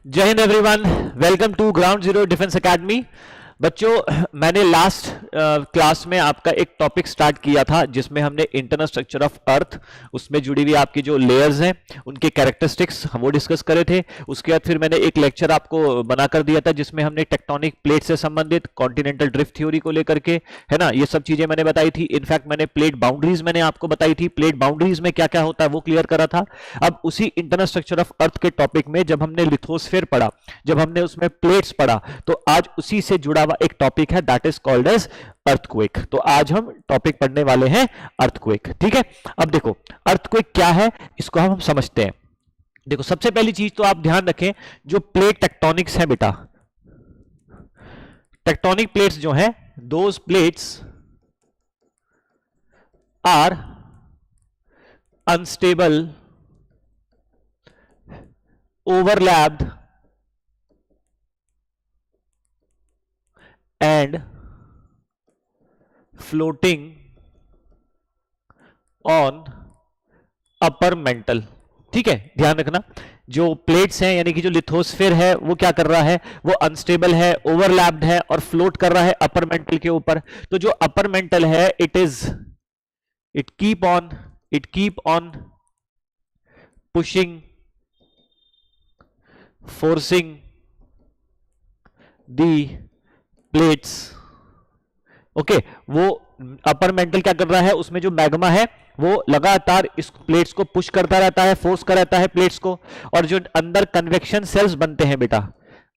जय हिंद everyone, welcome to ground zero defence academy. बच्चों, मैंने लास्ट क्लास में आपका एक टॉपिक स्टार्ट किया था जिसमें हमने इंटरनल स्ट्रक्चर ऑफ अर्थ, उसमें जुड़ी हुई आपकी जो लेयर्स हैं उनके कैरेक्टरिस्टिक्स हम वो डिस्कस करे थे। उसके बाद फिर मैंने एक लेक्चर आपको बनाकर दिया था जिसमें हमने टेक्टोनिक प्लेट से संबंधित कॉन्टिनेंटल ड्रिफ्ट थ्योरी को लेकर के, है ना, ये सब चीजें मैंने बताई थी। इनफैक्ट मैंने प्लेट बाउंड्रीज मैंने आपको बताई थी, प्लेट बाउंड्रीज में क्या क्या होता है वो क्लियर करा था। अब उसी इंटरनल स्ट्रक्चर ऑफ अर्थ के टॉपिक में जब हमने लिथोस्फीयर पढ़ा, जब हमने उसमें प्लेट्स पढ़ा, तो आज उसी से जुड़ा हुआ एक टॉपिक है that is called as earthquake. तो आज हम टॉपिक पढ़ने वाले हैं अर्थक्वेक। ठीक है, अब देखो अर्थक्वेक क्या है इसको हम समझते हैं। देखो, सबसे पहली चीज तो आप ध्यान रखें, जो प्लेट टेक्टोनिक्स है बेटा, टेक्टोनिक प्लेट्स जो हैं, those plates are unstable, overlapped and floating on upper mantle। ठीक है, ध्यान रखना, जो प्लेट्स हैं यानी कि जो लिथोस्फीयर है वो क्या कर रहा है, वो अनस्टेबल है, ओवरलैप्ड है और फ्लोट कर रहा है अपर मेंटल के ऊपर। तो जो अपर मेंटल है it keep on pushing, forcing the plates. Okay, वो अपर मेंटल क्या कर रहा है, उसमें जो मैग्मा है वो लगातार इस प्लेट्स को पुश करता रहता है, फोर्स कर रहता है प्लेट्स को। और जो अंदर कन्वेक्शन सेल्स बनते हैं बेटा,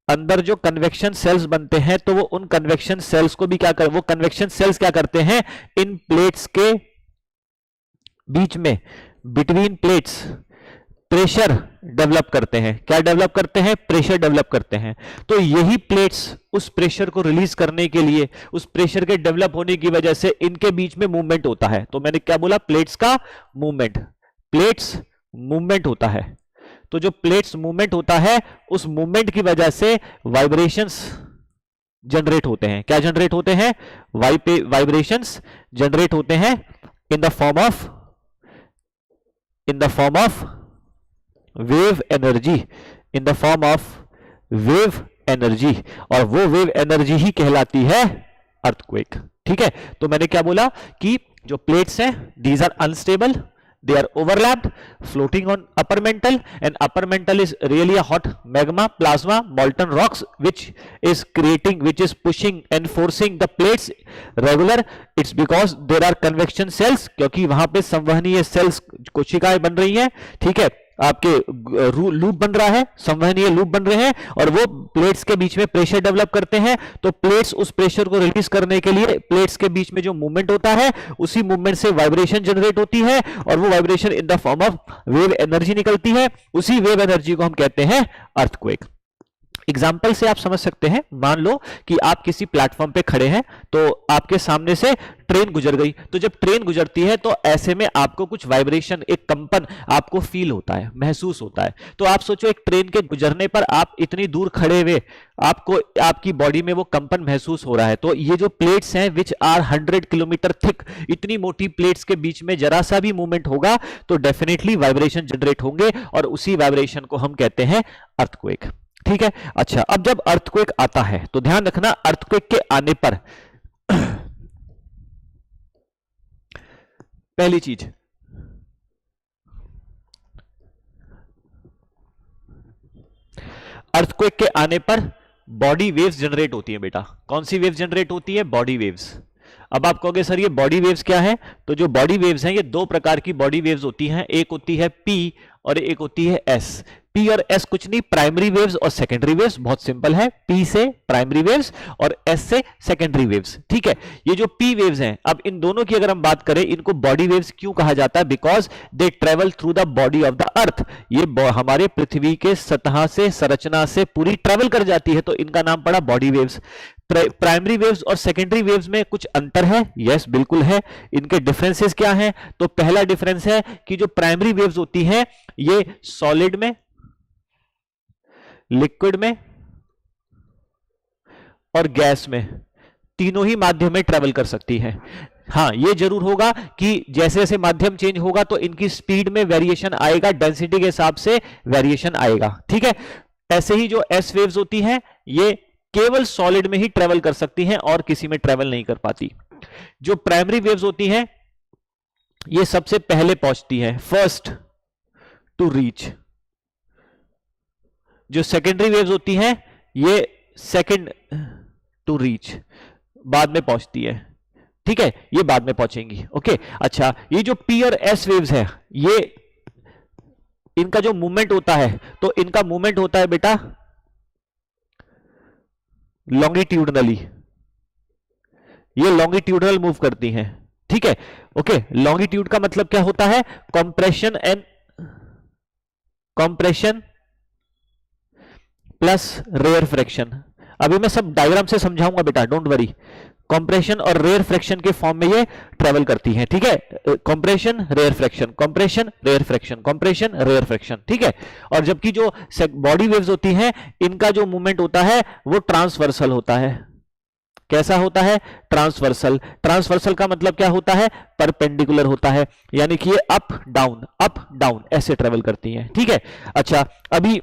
अंदर जो कन्वेक्शन सेल्स बनते हैं, तो वो उन कन्वेक्शन सेल्स को भी क्या कर, वो कन्वेक्शन सेल्स क्या करते हैं, इन प्लेट्स के बीच में, बिटवीन प्लेट्स प्रेशर डेवलप करते हैं। क्या डेवलप करते हैं, प्रेशर डेवलप करते हैं। तो यही प्लेट्स उस प्रेशर को रिलीज करने के लिए, उस प्रेशर के डेवलप होने की वजह से इनके बीच में मूवमेंट होता है। तो मैंने क्या बोला, प्लेट्स का मूवमेंट, प्लेट्स मूवमेंट होता है। तो जो प्लेट्स मूवमेंट होता है, उस मूवमेंट की वजह से वाइब्रेशंस जनरेट होते हैं। क्या जनरेट होते हैं, वाइब्रेशंस जनरेट होते हैं in the form of wave energy, in the form of wave energy, और वो वेव एनर्जी ही कहलाती है अर्थक्वेक। ठीक है, तो मैंने क्या बोला कि जो प्लेट्स हैं, these are unstable, they are overlapped, floating on upper mantle, and upper mantle is really a hot magma, plasma, molten rocks which is pushing and forcing the plates regular. It's because there are convection cells, क्योंकि वहां पे संवहनीय sales, कोशिकाएं बन रही हैं। ठीक है, आपके लूप बन रहा है, संवहनीय लूप बन रहे हैं, और वो प्लेट्स के बीच में प्रेशर डेवलप करते हैं। तो प्लेट्स उस प्रेशर को रिलीज करने के लिए प्लेट्स के बीच में जो मूवमेंट होता है, उसी मूवमेंट से वाइब्रेशन जनरेट होती है, और वो vibration in the form of wave energy निकलती है। उसी वेव एनर्जी को हम कहते हैं अर्थक्वेक। एग्जाम्पल से आप समझ सकते हैं, मान लो कि आप किसी प्लेटफॉर्म पे खड़े हैं, तो आपके सामने से ट्रेन गुजर गई। तो जब ट्रेन गुजरती है तो ऐसे में आपको कुछ वाइब्रेशन, एक कंपन आपको फील होता है, महसूस होता है। तो आप सोचो, एक ट्रेन के गुजरने पर आप इतनी दूर खड़े हुए, आपको आपकी बॉडी में वो कंपन महसूस हो रहा है। तो ये जो प्लेट्स हैं विच आर 100 किलोमीटर थिक, इतनी मोटी प्लेट्स के बीच में जरा सा भी मूवमेंट होगा तो डेफिनेटली वाइब्रेशन जनरेट होंगे, और उसी वाइब्रेशन को हम कहते हैं अर्थक्वेक। ठीक है, अच्छा, अब जब अर्थक्वेक आता है तो ध्यान रखना, अर्थक्वेक के आने पर पहली चीज, अर्थक्वेक के आने पर बॉडी वेव्स जनरेट होती है बेटा। कौन सी वेव्स जनरेट होती है, बॉडी वेव्स। अब आप कहोगे सर ये बॉडी वेव्स क्या है, तो जो बॉडी वेव्स हैं, ये दो प्रकार की बॉडी वेव्स होती हैं। एक होती है पी और एक होती है एस। पी और एस कुछ नहीं, प्राइमरी वेव्स और सेकेंडरी वेव्स, बहुत सिंपल है। पी से प्राइमरी वेव्स और एस से सेकेंडरी वेव्स। ठीक है, ये जो पी वेव्स हैं, अब इन दोनों की अगर हम बात करें, इनको बॉडी वेव्स क्यों कहा जाता है, because they travel through the body of the earth. ये हमारे पृथ्वी के सतह से, संरचना से पूरी ट्रेवल कर जाती है, तो इनका नाम पड़ा बॉडी वेव्स। प्राइमरी वेव्स और सेकेंडरी वेव्स में कुछ अंतर है, यस बिल्कुल है। इनके डिफरेंसेस क्या हैं, तो पहला डिफरेंस है कि जो प्राइमरी वेव्स होती हैं ये सॉलिड में, लिक्विड में और गैस में, तीनों ही माध्यम में ट्रेवल कर सकती है। हाँ, ये जरूर होगा कि जैसे जैसे माध्यम चेंज होगा तो इनकी स्पीड में वेरिएशन आएगा, डेंसिटी के हिसाब से वेरिएशन आएगा। ठीक है, ऐसे ही जो एस वेव्स होती हैं ये केवल सॉलिड में ही ट्रेवल कर सकती हैं और किसी में ट्रेवल नहीं कर पाती। जो प्राइमरी वेव्स होती हैं ये सबसे पहले पहुंचती हैं, फर्स्ट टू रीच। जो सेकेंडरी वेव्स होती हैं ये सेकेंड टू रीच, बाद में पहुंचती है, ठीक है, ये बाद में पहुंचेंगी। ओके, अच्छा, ये जो पी और एस वेव्स है ये इनका जो मूवमेंट होता है, तो इनका मूवमेंट होता है बेटा लॉन्गिट्यूडनली, ये लॉन्गिट्यूडनल मूव करती हैं, ठीक है। ओके, लॉन्गिट्यूड का मतलब क्या होता है? Compression plus rarefaction. अभी मैं सब डायग्राम से समझाऊंगा बेटा, डोंट वरी। कंप्रेशन और रेयर फ्रैक्शन के फॉर्म में ये ट्रेवल करती हैं, ठीक है। Compression rarefaction, compression rarefaction, compression rarefaction, ठीक है। और जबकि जो बॉडी वेव्स होती हैं इनका जो मूवमेंट होता है वो ट्रांसवर्सल होता है। कैसा होता है? ट्रांसवर्सल। ट्रांसवर्सल का मतलब क्या होता है? परपेंडिकुलर होता है, यानी कि ये अप डाउन ऐसे ट्रेवल करती हैं, ठीक है। अच्छा, अभी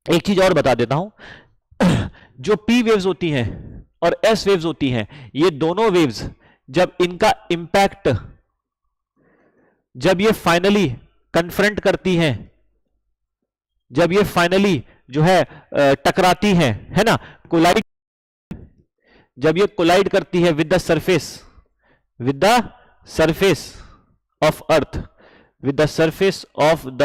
एक चीज और बता देता हूं, जो पी वेव्स होती हैं और एस वेव्स होती हैं, ये दोनों वेव्स जब इनका इंपैक्ट, जब ये फाइनली कन्फ्रंट करती हैं, जब ये फाइनली जो है टकराती हैं, है ना, कोलाइड, जब ये कोलाइड करती है with the surface of earth, with the surface of the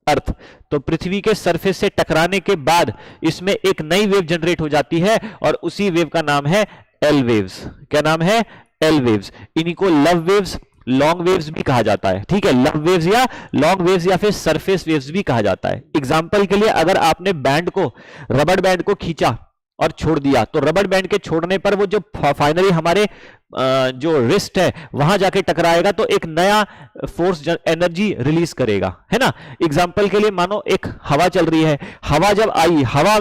earth, तो पृथ्वी के सरफेस से टकराने के बाद इसमें एक नई वेव जनरेट हो जाती है और उसी वेव का नाम है एल वेव्स। क्या नाम है? L waves. इन्हीं को लव वेव्स, लॉन्ग वेव्स भी कहा जाता है, ठीक है। लव वेव्स या लॉन्ग वेव्स या फिर सरफेस वेव्स भी कहा जाता है। एग्जांपल के लिए, अगर आपने बैंड को, रबड़ बैंड को खींचा और छोड़ दिया, तो रबड़ बैंड के छोड़ने पर वो जो फाइनली हमारे जो रिस्ट है वहां जाके टकराएगा तो एक नया फोर्स, एनर्जी रिलीज करेगा, है ना। एग्जांपल के लिए मानो एक हवा चल रही है, हवा जब आई, हवा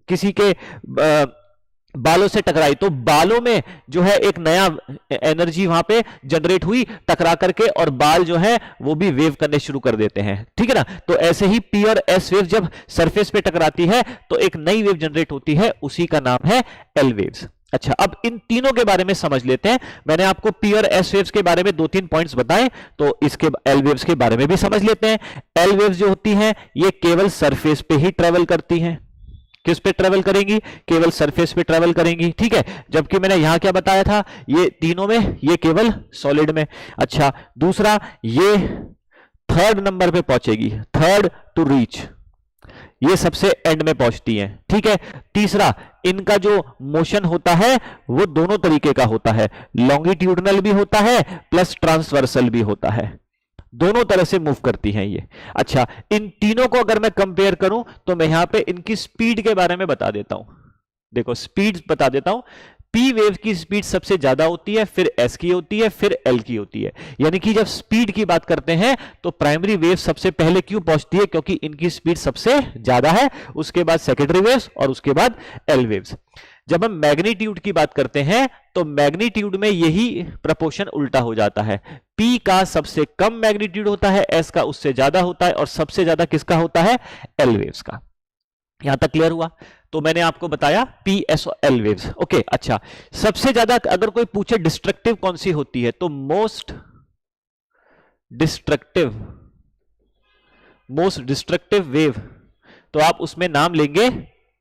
किसी के बालों से टकराई, तो बालों में जो है एक नया एनर्जी वहां पे जनरेट हुई टकरा करके, और बाल जो है वो भी वेव करने शुरू कर देते हैं, ठीक है ना। तो ऐसे ही पी और एस वेव जब सरफेस पे टकराती है तो एक नई वेव जनरेट होती है, उसी का नाम है एल वेव्स। अच्छा, अब इन तीनों के बारे में समझ लेते हैं। मैंने आपको पी और एस वेव्स के बारे में 2-3 पॉइंट्स बताए, तो इसके एल वेव्स के बारे में भी समझ लेते हैं। एल वेव्स जो होती हैं ये केवल सरफेस पे ही ट्रेवल करती हैं। किस पे ट्रेवल करेंगी? केवल सरफेस पे ट्रेवल करेंगी, ठीक है। जबकि मैंने यहां क्या बताया था, ये तीनों में ये केवल सॉलिड में। अच्छा, दूसरा, ये थर्ड नंबर पे पहुंचेगी, थर्ड टू रीच, ये सबसे एंड में पहुंचती हैं, ठीक है। तीसरा, इनका जो मोशन होता है वो दोनों तरीके का होता है, लॉन्गिट्यूडनल भी होता है प्लस ट्रांसवर्सल भी होता है, दोनों तरह से मूव करती हैं ये। अच्छा, इन तीनों को अगर मैं कंपेयर करूं तो मैं यहां पे इनकी स्पीड के बारे में बता देता हूं। देखो, स्पीड बता देता हूं। पी वेव की स्पीड सबसे ज्यादा होती है, फिर एस की होती है, फिर एल की होती है। यानी कि जब स्पीड की बात करते हैं तो प्राइमरी वेव सबसे पहले क्यों पहुंचती है? क्योंकि इनकी स्पीड सबसे ज्यादा है, उसके बाद सेकेंडरी वेव्स और उसके बाद एल वेव्स। जब हम मैग्नीट्यूड की बात करते हैं तो मैग्नीट्यूड में यही प्रपोर्शन उल्टा हो जाता है। P का सबसे कम मैग्नीट्यूड होता है, S का उससे ज्यादा होता है, और सबसे ज्यादा किसका होता है? L वेव्स का। यहां तक क्लियर हुआ? तो मैंने आपको बताया P, S और L वेव्स। ओके, अच्छा, सबसे ज्यादा अगर कोई पूछे डिस्ट्रक्टिव कौन सी होती है, तो मोस्ट डिस्ट्रक्टिव वेव, तो आप उसमें नाम लेंगे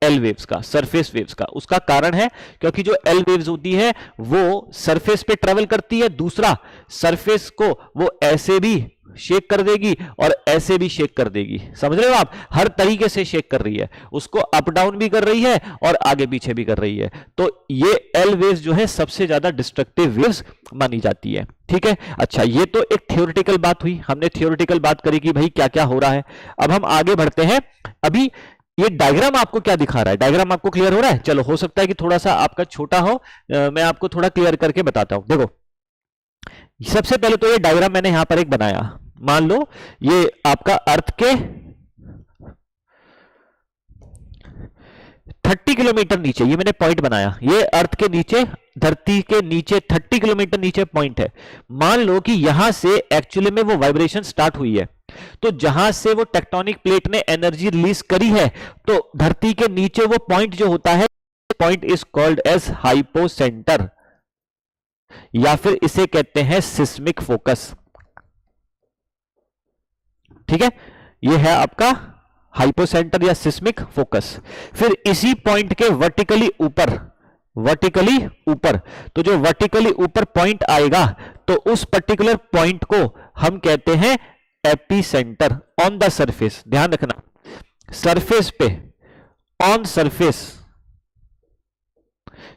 एल वेव्स का, सरफेस वेव्स का। उसका कारण है क्योंकि जो एल वेव्स होती है वो सरफेस पे ट्रेवल करती है, दूसरा सरफेस को वो ऐसे भी शेक कर देगी और ऐसे भी शेक कर देगी। समझ रहे हो आप? हर तरीके से शेक कर रही है, उसको अप डाउन भी कर रही है और आगे पीछे भी कर रही है। तो ये एल वेव्स जो है सबसे ज्यादा डिस्ट्रक्टिव वेव्स मानी जाती है, ठीक है। अच्छा, ये तो एक थ्योरेटिकल बात हुई, हमने थ्योरेटिकल बात करी कि भाई क्या क्या हो रहा है। अब हम आगे बढ़ते हैं। अभी ये डायग्राम आपको क्या दिखा रहा है? डायग्राम आपको क्लियर हो रहा है? चलो, हो सकता है कि थोड़ा सा आपका छोटा हो, मैं आपको थोड़ा क्लियर करके बताता हूं। देखो, सबसे पहले तो ये डायग्राम मैंने यहां पर एक बनाया। मान लो ये आपका अर्थ के 30 किलोमीटर नीचे ये मैंने पॉइंट बनाया, ये अर्थ के नीचे, धरती के नीचे 30 किलोमीटर नीचे पॉइंट है। मान लो कि यहां से एक्चुअली में वो वाइब्रेशन स्टार्ट हुई है, तो जहां से वो टेक्टोनिक प्लेट ने एनर्जी रिलीज करी है, तो धरती के नीचे वो पॉइंट जो होता है, point is called as hypocentre, या फिर इसे कहते हैं सिस्मिक फोकस। ठीक है, ये है आपका हाइपोसेंटर या सिस्मिक फोकस। फिर इसी पॉइंट के वर्टिकली ऊपर, वर्टिकली ऊपर, तो जो वर्टिकली ऊपर पॉइंट आएगा, तो उस पर्टिकुलर पॉइंट को हम कहते हैं एपिसेंटर ऑन द सरफेस। ध्यान रखना, सरफेस पे, ऑन सरफेस,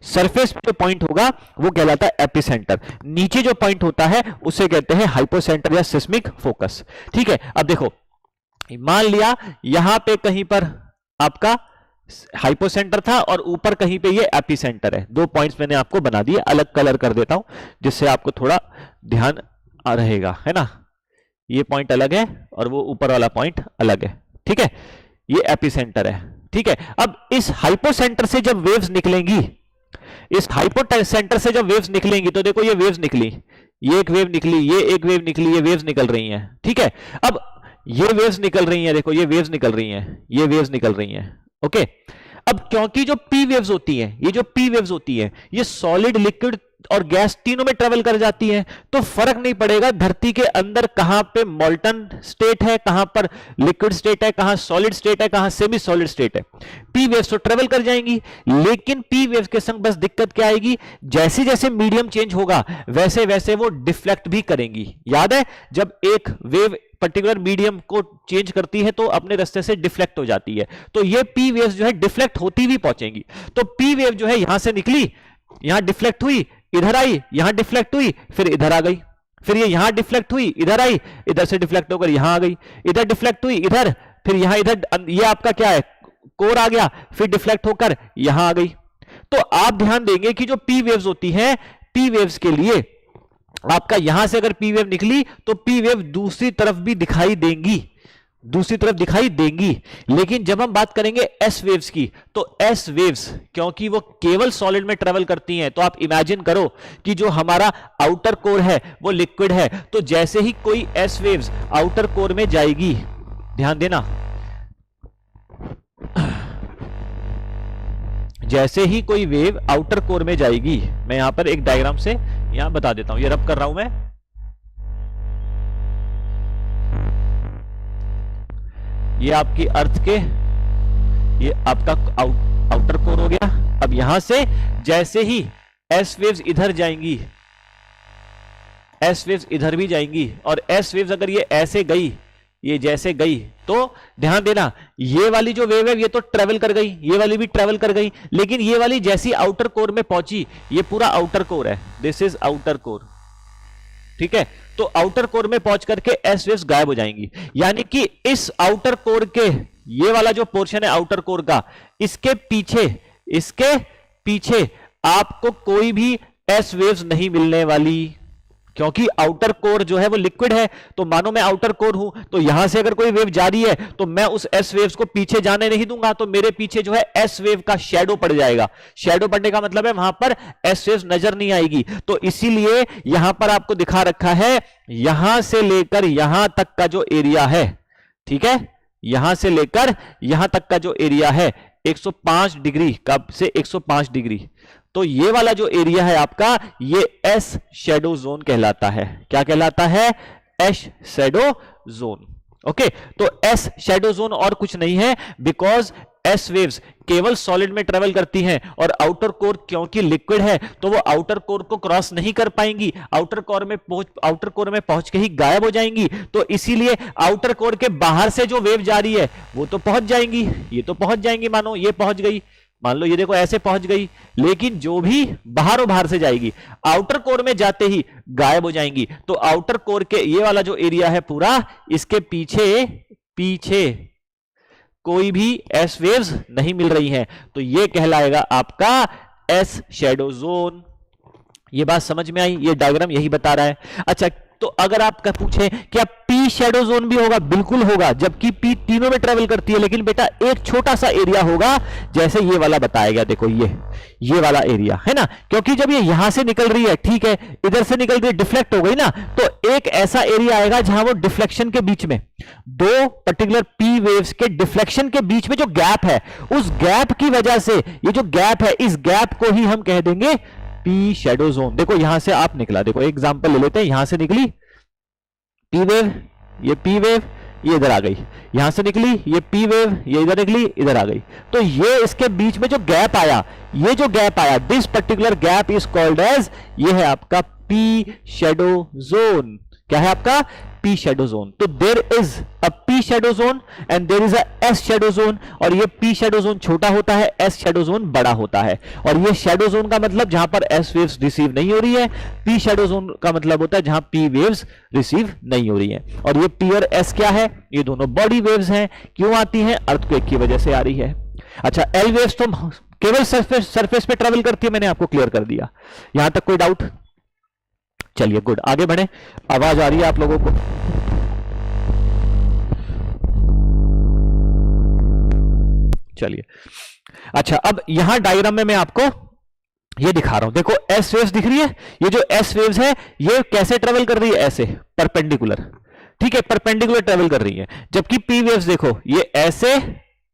सरफेस पे जो पॉइंट होगा वो कहलाता है एपिसेंटर। नीचे जो पॉइंट होता है उसे कहते हैं हाइपोसेंटर या सिस्मिक फोकस। ठीक है, अब देखो, मान लिया यहां पे कहीं पर आपका हाइपोसेंटर था और ऊपर कहीं पे ये एपिसेंटर है। दो पॉइंट्स मैंने आपको बना दिए, अलग कलर कर देता हूं जिससे आपको थोड़ा ध्यान रहेगा, है ना। ये पॉइंट अलग है और वो ऊपर वाला पॉइंट अलग है। ठीक है, ये एपिसेंटर है। ठीक है, अब इस हाइपोसेंटर से जब वेव्स निकलेंगी, इस हाइपोसेंटर से जब वेव्स निकलेंगी, तो देखो ये वेव्स निकली, ये एक वेव निकली, ये एक वेव निकली, ये वेव्स निकल रही हैं। ठीक है, अब ये वेव्स निकल रही हैं, देखो ये वेव्स निकल रही हैं, ये वेव्स निकल रही हैं। ओके, अब क्योंकि जो पी वेव्स होती हैं, ये जो पी वेव्स होती हैं, ये सॉलिड, लिक्विड और गैस तीनों में ट्रेवल कर जाती हैं, तो फर्क नहीं पड़ेगा धरती के अंदर कहां पे मॉल्टन स्टेट है, कहां पर लिक्विड स्टेट है, कहां सॉलिड स्टेट है, कहां सेमी सॉलिड स्टेट है। पी वेव्स तो ट्रेवल कर जाएंगी, लेकिन पी वेव्स के संग बस दिक्कत क्या आएगी, जैसे जैसे मीडियम चेंज होगा वैसे वैसे वो डिफ्लेक्ट भी करेंगी। याद है, जब एक वेव पर्टिकुलर मीडियम को चेंज करती है तो अपने रास्ते से डिफ्लेक्ट हो जाती है, तो ये पी वेव्स जो है डिफ्लेक्ट होती हुई पहुंचेंगी। तो पी वेव जो है यहां से निकली, यहां डिफ्लेक्ट हुई, इधर आई, यहां डिफ्लेक्ट हुई, फिर इधर आ गई, फिर ये यहां डिफ्लेक्ट हुई, इधर आई, इधर से डिफ्लेक्ट होकर यहां आ गई, इधर डिफ्लेक्ट हुई, इधर, फिर यहां, इधर, ये आपका क्या है, कोर आ गया, फिर डिफ्लेक्ट होकर यहां आ गई। तो आप ध्यान देंगे कि जो पी वेव्स होती हैं, पी वेव्स के लिए आपका यहां से अगर पी वेव निकली तो पी वेव दूसरी तरफ भी दिखाई देंगी, दूसरी तरफ दिखाई देंगी। लेकिन जब हम बात करेंगे एस वेव्स की, तो एस वेव्स क्योंकि वो केवल सॉलिड में ट्रेवल करती हैं, तो आप इमेजिन करो कि जो हमारा आउटर कोर है वो लिक्विड है, तो जैसे ही कोई एस वेव्स आउटर कोर में जाएगी, ध्यान देना, जैसे ही कोई वेव आउटर कोर में जाएगी, मैं यहां पर एक डायग्राम से यहां बता देता हूं, ये रब कर रहा हूं मैं, ये आपकी अर्थ के, ये आपका आउटर कोर हो गया। अब यहां से जैसे ही एस वेव्स इधर जाएंगी, एस वेव्स इधर भी जाएंगी, और एस वेव्स अगर ये ऐसे गई, ये जैसे गई, तो ध्यान देना ये वाली जो वेव है ये तो ट्रेवल कर गई, ये वाली भी ट्रेवल कर गई, लेकिन ये वाली जैसी आउटर कोर में पहुंची, ये पूरा आउटर कोर है, दिस इज आउटर कोर। ठीक है, तो आउटर कोर में पहुंच करके एस वेव्स गायब हो जाएंगी। यानी कि इस आउटर कोर के, ये वाला जो पोर्शन है आउटर कोर का, इसके पीछे, इसके पीछे आपको कोई भी एस वेव्स नहीं मिलने वाली, क्योंकि आउटर कोर जो है वो लिक्विड है। तो मानो मैं आउटर कोर हूं, तो यहां से अगर कोई वेव जा रही है तो मैं उस एस वेव्स को पीछे जाने नहीं दूंगा, तो मेरे पीछे जो है एस वेव का शैडो पड़ जाएगा। शैडो पड़ने का मतलब है वहां पर एस वेव्स नजर नहीं आएगी। तो इसीलिए यहां पर आपको दिखा रखा है, यहां से लेकर यहां तक का जो एरिया है, ठीक है, यहां से लेकर यहां तक का जो एरिया है 105 डिग्री, कब से 105 डिग्री, तो ये वाला जो एरिया है आपका, ये एस शैडो जोन कहलाता है। क्या कहलाता है? S shadow zone. ओके, तो एस शैडो जोन और कुछ नहीं है, बिकॉज एस वेव्स केवल सॉलिड में ट्रेवल करती हैं और आउटर कोर क्योंकि लिक्विड है तो वो आउटर कोर को क्रॉस नहीं कर पाएंगी, आउटर कोर में पहुंच के ही गायब हो जाएंगी। तो इसीलिए आउटर कोर के बाहर से जो वेव जा रही है वो तो पहुंच जाएंगी, ये तो पहुंच जाएंगी, मानो ये पहुंच गई, मान लो ये देखो ऐसे पहुंच गई, लेकिन जो भी बाहर से जाएगी आउटर कोर में जाते ही गायब हो जाएंगी। तो आउटर कोर के ये वाला जो एरिया है पूरा, इसके पीछे कोई भी एस वेव्स नहीं मिल रही हैं, तो ये कहलाएगा आपका एस शैडो जोन। ये बात समझ में आई? ये डायग्राम यही बता रहा है। अच्छा, तो अगर आपका पूछे क्या पी शैडो जोन भी होगा, बिल्कुल होगा, जबकि पी तीनों में ट्रेवल करती है, लेकिन बेटा एक छोटा सा एरिया होगा, जैसे ये वाला बताया गया, देखो ये वाला एरिया है ना, क्योंकि जब ये यहां से निकल रही है, ठीक है, इधर से निकल रही है, डिफ्लेक्ट हो गई ना, तो एक ऐसा एरिया आएगा जहां वो डिफ्लेक्शन के बीच में, दो पर्टिकुलर पी वेव्स के डिफ्लेक्शन के बीच में जो गैप है, उस गैप की वजह से ये जो गैप है, इस गैप को ही हम कह देंगे पी शैडो जोन। देखो यहां से आप निकला, देखो एग्जांपल ले लेते हैं, यहां से निकली पी वेव, ये पी वेव, ये इधर आ गई, यहां से निकली ये पी वेव, ये इधर निकली, इधर आ गई, तो ये इसके बीच में जो गैप आया, ये जो गैप आया, this particular gap is called as, ये है आपका पी शैडो जोन। क्या है आपका पी शैडो जोन। तो there is a P shadow zone and there is a S shadow zone, और ये पी शैडो जोन छोटा होता है, एस शैडो जोन बड़ा होता है, और ये शैडो जोन का मतलब जहां पर एस वेव्स रिसीव नहीं हो रही है, पी शैडो जोन का मतलब होता है जहां पी वेव्स रिसीव नहीं हो रही है। और ये पी और एस क्या है, ये दोनों बॉडी वेव्स हैं, क्यों आती हैं, अर्थक्वेक की वजह से आ रही है। अच्छा, एल वेव्स तो केवल सरफेस पे ट्रेवल करती है, मैंने आपको क्लियर कर दिया, यहां तक कोई डाउट। चलिए गुड, आगे बढ़े, आवाज आ रही है आप लोगों को? चलिए, अच्छा अब यहां डायग्राम में मैं आपको ये दिखा रहा हूं, देखो एस वेव्स दिख रही है, ये जो एस वेव्स है ये कैसे ट्रेवल कर रही है, ऐसे परपेंडिकुलर, ठीक है, परपेंडिकुलर ट्रेवल कर रही है, जबकि पी वेव्स देखो ये ऐसे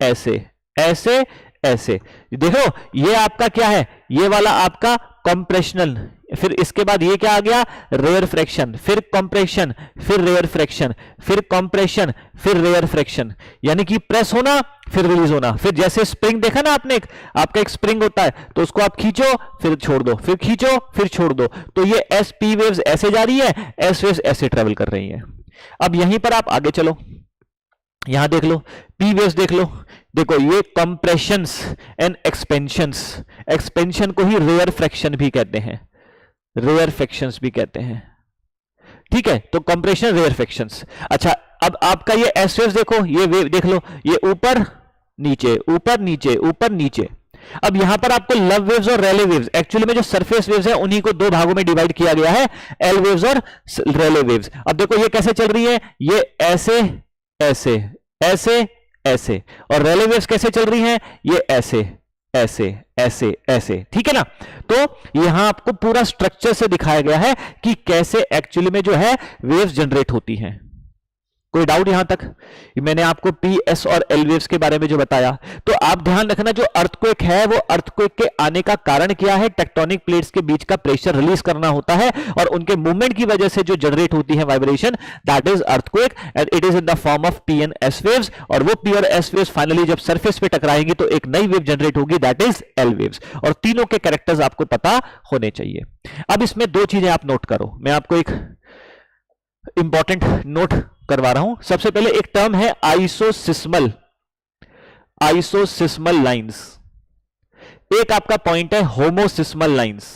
ऐसे ऐसे ऐसे, देखो ये आपका क्या है, ये वाला आपका कंप्रेशनल, फिर इसके बाद ये क्या आ गया, रेयर फ्रैक्शन, फिर कंप्रेशन, फिर रेयर फ्रैक्शन, फिर कंप्रेशन, फिर रेयर फ्रैक्शन, यानी कि प्रेस होना फिर रिलीज होना। फिर जैसे स्प्रिंग देखा ना आपने, आपका एक स्प्रिंग होता है, तो उसको आप खींचो फिर छोड़ दो, फिर खींचो फिर छोड़ दो, तो ये एस पी वेव्स ऐसे जा रही है, एस वेव्स ऐसे ट्रेवल कर रही है। अब यहीं पर आप आगे चलो, यहां देख लो, पी वेव्स देख लो, देखो ये कंप्रेशंस एंड एक्सपेंशंस, एक्सपेंशन को ही रेयर फ्रैक्शन भी कहते हैं, रेयर फ्रैक्शंस भी कहते हैं, ठीक है, तो कंप्रेशन रेयर फ्रैक्शंस। अच्छा अब आपका ये एस वेव्स देखो, ये वेव देख लो, ये ऊपर नीचे ऊपर नीचे ऊपर नीचे। अब यहां पर आपको लव वेव्स और रेले वेव्स, एक्चुअली में जो सरफेस वेव्स है उन्हीं को दो भागों में डिवाइड किया गया है, एल वेव्स और रेले वेव्स। अब देखो ये कैसे चल रही है, ये ऐसे ऐसे ऐसे ऐसे, और रेले वेव्स कैसे चल रही हैं, ये ऐसे ऐसे ऐसे ऐसे, ठीक है ना। तो यहां आपको पूरा स्ट्रक्चर से दिखाया गया है कि कैसे एक्चुअली में जो है वेव्स जनरेट होती हैं। कोई डाउट यहां तक? मैंने आपको पी एस और एल वेव्स के बारे में जो बताया, तो आप ध्यान रखना, जो अर्थक्वेक है वो अर्थक्वेक के आने का कारण क्या है, टेक्टोनिक प्लेट्स के बीच का प्रेशर रिलीज करना होता है, और उनके मूवमेंट की वजह से जो जनरेट होती है vibration, that is earthquake and it is in the form of P and S waves. और वो पी और एस वेव्स फाइनली जब सरफेस पे टकराएंगी तो एक नई वेव जनरेट होगी, दैट इज एल वेव्स। और तीनों के कैरेक्टर्स आपको पता होने चाहिए। अब इसमें दो चीजें आप नोट करो, मैं आपको एक इंपॉर्टेंट नोट करवा रहा हूं। सबसे पहले एक टर्म है आइसोसिस्मल, आइसोसिस्मल लाइंस, एक आपका पॉइंट है होमोसिस्मल लाइंस।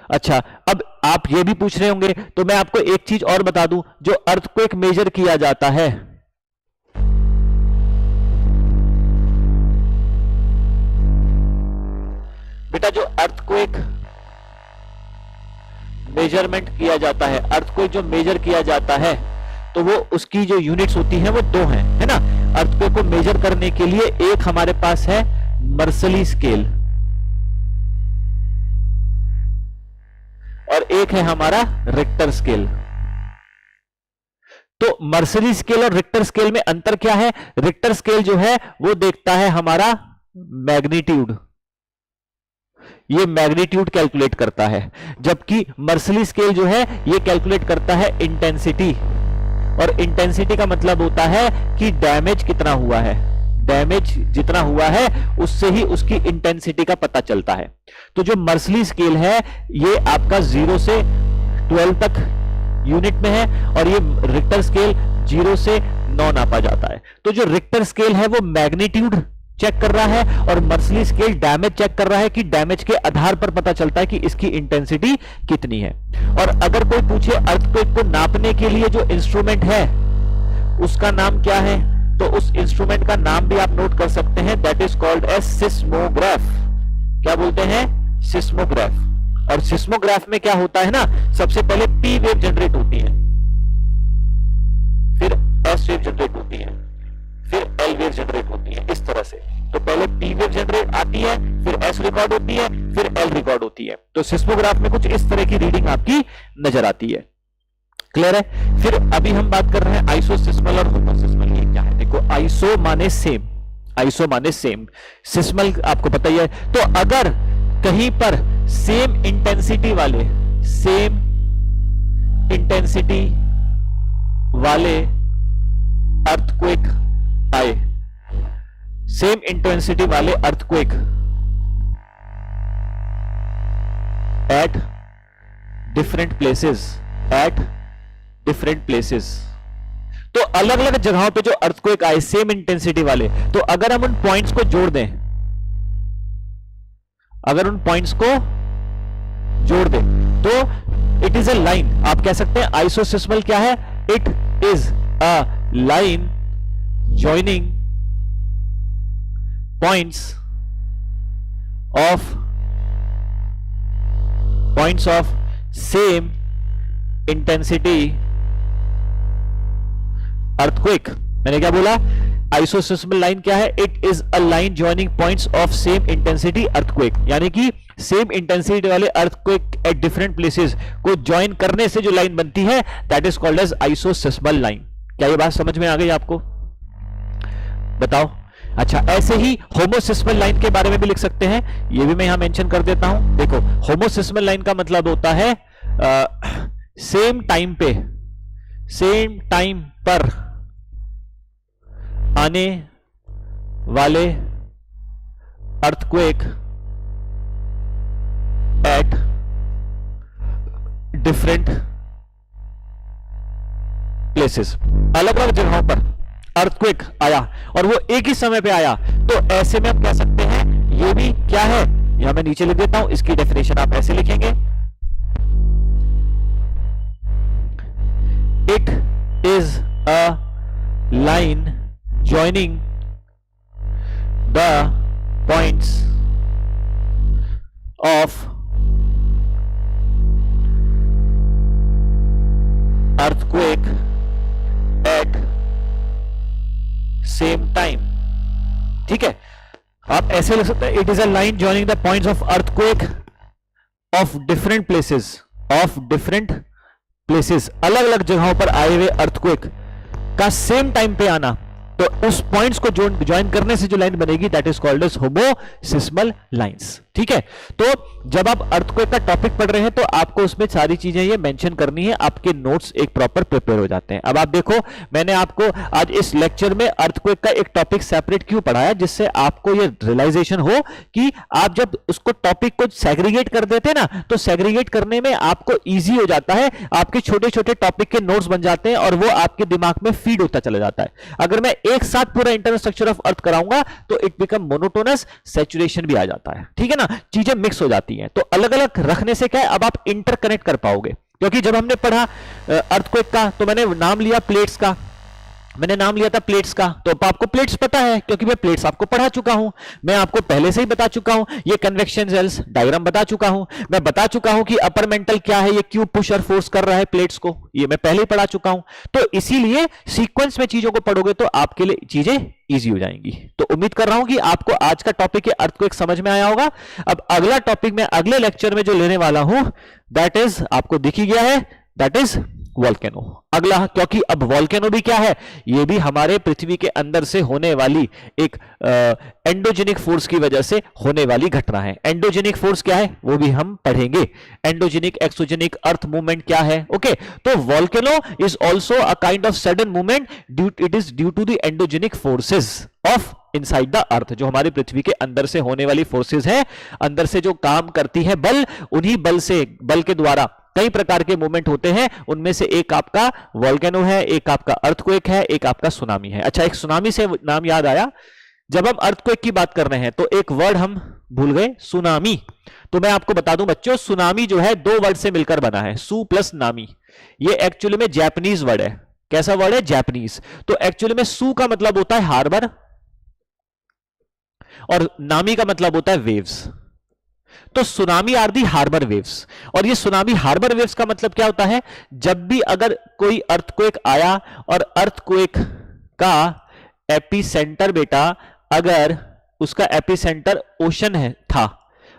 अच्छा अब आप ये भी पूछ रहे होंगे, तो मैं आपको एक चीज और बता दूं, जो अर्थक्वेक मेजर किया जाता है, बेटा जो अर्थक्वेक मेजरमेंट किया जाता है, अर्थक्वेक जो मेजर किया जाता है, तो वो उसकी जो यूनिट्स होती हैं वो दो हैं, है ना। अर्थक्वेक को मेजर करने के लिए एक हमारे पास है मर्सली स्केल, और एक है हमारा रिक्टर स्केल। तो मर्सली स्केल और रिक्टर स्केल में अंतर क्या है, रिक्टर स्केल जो है वो देखता है हमारा मैग्नीट्यूड, ये मैग्नीट्यूड कैलकुलेट करता है, जबकि मर्सली स्केल जो है ये कैलकुलेट करता है इंटेंसिटी, और इंटेंसिटी का मतलब होता है कि डैमेज कितना हुआ है, डैमेज जितना हुआ है उससे ही उसकी इंटेंसिटी का पता चलता है। तो जो मर्सली स्केल है ये आपका 0 से 12 तक यूनिट में है, और ये रिक्टर स्केल 0 से 9 नापा जाता है। तो जो रिक्टर स्केल है वो मैग्नीट्यूड चेक कर रहा है, और मर्सली स्केल डैमेज चेक कर रहा है, कि डैमेज के आधार पर पता चलता है कि इसकी इंटेंसिटी कितनी है। और अगर कोई पूछे अर्थक्वेक को नापने के लिए जो इंस्ट्रूमेंट है उसका नाम क्या है, तो उस इंस्ट्रूमेंट का नाम भी आप नोट कर सकते हैं, that is called as seismograph. क्या बोलते हैं, सिस्मोग्राफ। और सिस्मोग्राफ में क्या होता है ना, सबसे पहले पी वेव जनरेट होती है, फिर एस वेव जनरेट होती है, फिर एल वेव जनरेट होती है, इस तरह से। तो पहले पी वेव जनरेट आती है, फिर एस रिकॉर्ड होती है, फिर एल रिकॉर्ड होती है। तो सिस्मोग्राफ में कुछ इस तरह की रीडिंग आपकी नजर आती है। क्लियर है? फिर अभी हम बात कर रहे हैं आइसोसिस्मल और होमोसिस्मल। ये क्या है? देखो, आइसो माने सेम, आइसो माने सेम, सिस्मल आपको पता ही है। तो अगर कहीं पर सेम इंटेंसिटी वाले अर्थक्वेक आए, सेम इंटेंसिटी वाले अर्थक्वेक एट डिफरेंट प्लेसेस, तो अलग अलग जगहों पे जो अर्थक्वेक आए सेम इंटेंसिटी वाले, तो अगर हम उन पॉइंट्स को जोड़ दें, तो इट इज अ लाइन। आप कह सकते हैं आइसोसिस्मल क्या है? It is a line joining points of same intensity earthquake. मैंने क्या बोला? आइसोसिस्मल लाइन क्या है? It is a line joining points of same intensity earthquake, यानी कि सेम इंटेंसिटी वाले अर्थक्वेक एट डिफरेंट प्लेसेस को ज्वाइन करने से जो लाइन बनती है, that is called as isoseismal line. क्या ये बात समझ में आ गई आपको? बताओ। अच्छा, ऐसे ही होमोसिस्मल लाइन के बारे में भी लिख सकते हैं, ये भी मैं यहां मेंशन कर देता हूं। देखो, होमोसिस्मल लाइन का मतलब होता है सेम टाइम पर आने वाले अर्थक्वेक एट डिफरेंट प्लेसेस, अलग अलग जगहों पर अर्थक्वेक आया और वो एक ही समय पे आया, तो ऐसे में हम कह सकते हैं ये भी क्या है? यहां मैं नीचे लिख देता हूं, इसकी डेफिनेशन आप ऐसे लिखेंगे, it is a line joining the points of earthquake at same time। ठीक है, आप ऐसे लिख सकते हैं, it is a line joining the points of earthquake of different places, अलग अलग जगहों पर आए हुए अर्थक्वेक का सेम टाइम पे आना, तो उस पॉइंट्स को ज्वाइन करने से जो लाइन बनेगी, that is called as homoseismal lines. ठीक है, तो जब आप अर्थक्वेक का टॉपिक पढ़ रहे हैं तो आपको उसमें सारी चीजें ये मेंशन करनी है, आपके नोट्स एक प्रॉपर प्रिपेयर हो जाते हैं। अब आप देखो, मैंने आपको आज इस लेक्चर में अर्थक्वेक का एक टॉपिक सेपरेट क्यों पढ़ाया, जिससे आपको ये रियलाइजेशन हो कि आप जब उसको टॉपिक को सेग्रीगेट कर देते हैं ना, तो सेग्रीगेट करने में आपको ईजी हो जाता है, आपके छोटे छोटे टॉपिक के नोट्स बन जाते हैं और वो आपके दिमाग में फीड होता चला जाता है। अगर मैं एक साथ पूरा इंटरनल स्ट्रक्चर ऑफ अर्थ कराऊंगा तो इट बिकम मोनोटोनस, सैचुरेशन भी आ जाता है। ठीक है ना, चीजें मिक्स हो जाती हैं। तो अलग अलग रखने से क्या है, अब आप इंटरकनेक्ट कर पाओगे। क्योंकि जब हमने पढ़ा अर्थक्वेक का, तो मैंने नाम लिया प्लेट्स का, मैंने नाम लिया था प्लेट्स का, तो आपको प्लेट्स पता है क्योंकि मैं प्लेट्स आपको पढ़ा चुका हूं, मैं आपको पहले से ही बता चुका हूं, ये कन्वेक्शन सेल्स डायग्राम बता चुका हूं, मैं बता चुका हूं कि अपर मेंटल क्या है, ये क्यों पुश और फोर्स कर रहा है प्लेट्स को, ये मैं पहले ही पढ़ा चुका हूं। तो इसीलिए सीक्वेंस में चीजों को पढ़ोगे तो आपके लिए चीजें इजी हो जाएंगी। तो उम्मीद कर रहा हूं कि आपको आज का टॉपिक अर्थक्वेक समझ में आया होगा। अब अगला टॉपिक मैं अगले लेक्चर में जो लेने वाला हूं, दैट इज, आपको दिख ही गया है, दैट इज वॉल्केनो। अगला, क्योंकि अब वॉल्केनो भी क्या है, ये भी हमारे पृथ्वी के अंदर से होने वाली एक एंडोजेनिक फोर्स की वजह से होने वाली घटना है। एंडोजेनिक फोर्स क्या है वो भी हम पढ़ेंगे, एंडोजेनिक एक्सोजेनिक अर्थ मूवमेंट क्या है। ओके, तो volcano is also a kind of sudden movement, it is due to the endogenic forces of inside the earth, जो हमारी पृथ्वी के अंदर से होने वाली फोर्सेस है, अंदर से जो काम करती है बल, उन्हीं बल के द्वारा कई प्रकार के मूवमेंट होते हैं। उनमें से एक आपका वॉल्केनो है, एक आपका अर्थक्वेक है, एक आपका सुनामी है। अच्छा, एक सुनामी से नाम याद आया, जब हम अर्थक्वेक की बात कर रहे हैं तो एक वर्ड हम भूल गए, सुनामी। तो मैं आपको बता दूं बच्चों, सुनामी जो है दो वर्ड से मिलकर बना है, सु प्लस नामी। ये एक्चुअली में जैपनीज वर्ड है। कैसा वर्ड है? जैपनीज। तो एक्चुअली में सु का मतलब होता है हार्बर और नामी का मतलब होता है वेव्स। तो tsunami are the harbour waves. और ये सुनामी हार्बर वेव्स का मतलब क्या होता है, जब भी अगर कोई अर्थक्वेक आया और अर्थक्वेक का एपिसेंटर बेटा, अगर उसका एपिसेंटर ओशन है था,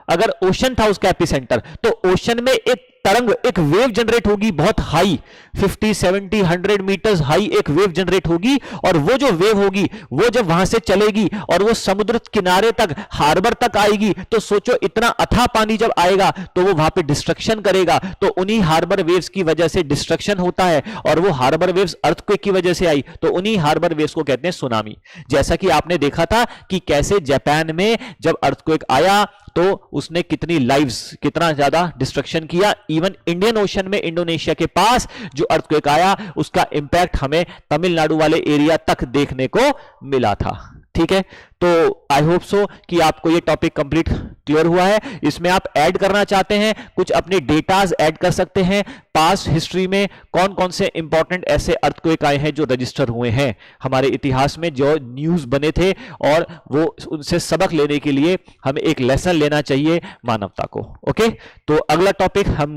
अगर ओशन था उसका एपिसेंटर, तो ओशन में एक तरंग, एक वेव जनरेट होगी बहुत हाई, 50 70 100 मीटर्स हाई एक वेव जनरेट होगी। और वो जो वेव होगी वो जब वहां से चलेगी और वो समुद्र किनारे तक, हार्बर तक आएगी, तो सोचो इतना अथाह पानी जब आएगा तो वो वहां पे डिस्ट्रक्शन करेगा। तो उन्हीं हार्बर वेव्स की वजह से डिस्ट्रक्शन होता है, और वो हार्बर वेव्स अर्थक्वेक की वजह से आई, तो उन्हीं हार्बर वेव्स को कहते हैं सुनामी। जैसा कि आपने देखा था कि कैसे जापान में जब अर्थक्वेक आया तो उसने कितनी लाइव्स, कितना ज्यादा डिस्ट्रक्शन किया। इवन इंडियन ओशन में इंडोनेशिया के पास जो अर्थक्वेक आया उसका इंपैक्ट हमें तमिलनाडु वाले एरिया तक देखने को मिला था। ठीक है, तो आई होप सो कि आपको ये टॉपिक कंप्लीट क्लियर हुआ है। इसमें आप ऐड करना चाहते हैं कुछ अपने डेटाज ऐड कर सकते हैं, पास्ट हिस्ट्री में कौन कौन से इंपॉर्टेंट ऐसे अर्थक्वेक आए हैं जो रजिस्टर हुए हैं हमारे इतिहास में, जो न्यूज बने थे, और वो उनसे सबक लेने के लिए हमें एक लेसन लेना चाहिए मानवता को। ओके, तो अगला टॉपिक हम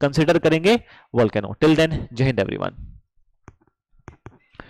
कंसिडर करेंगे वोल्केनो। टिल देन, जय हिंद एवरीवन।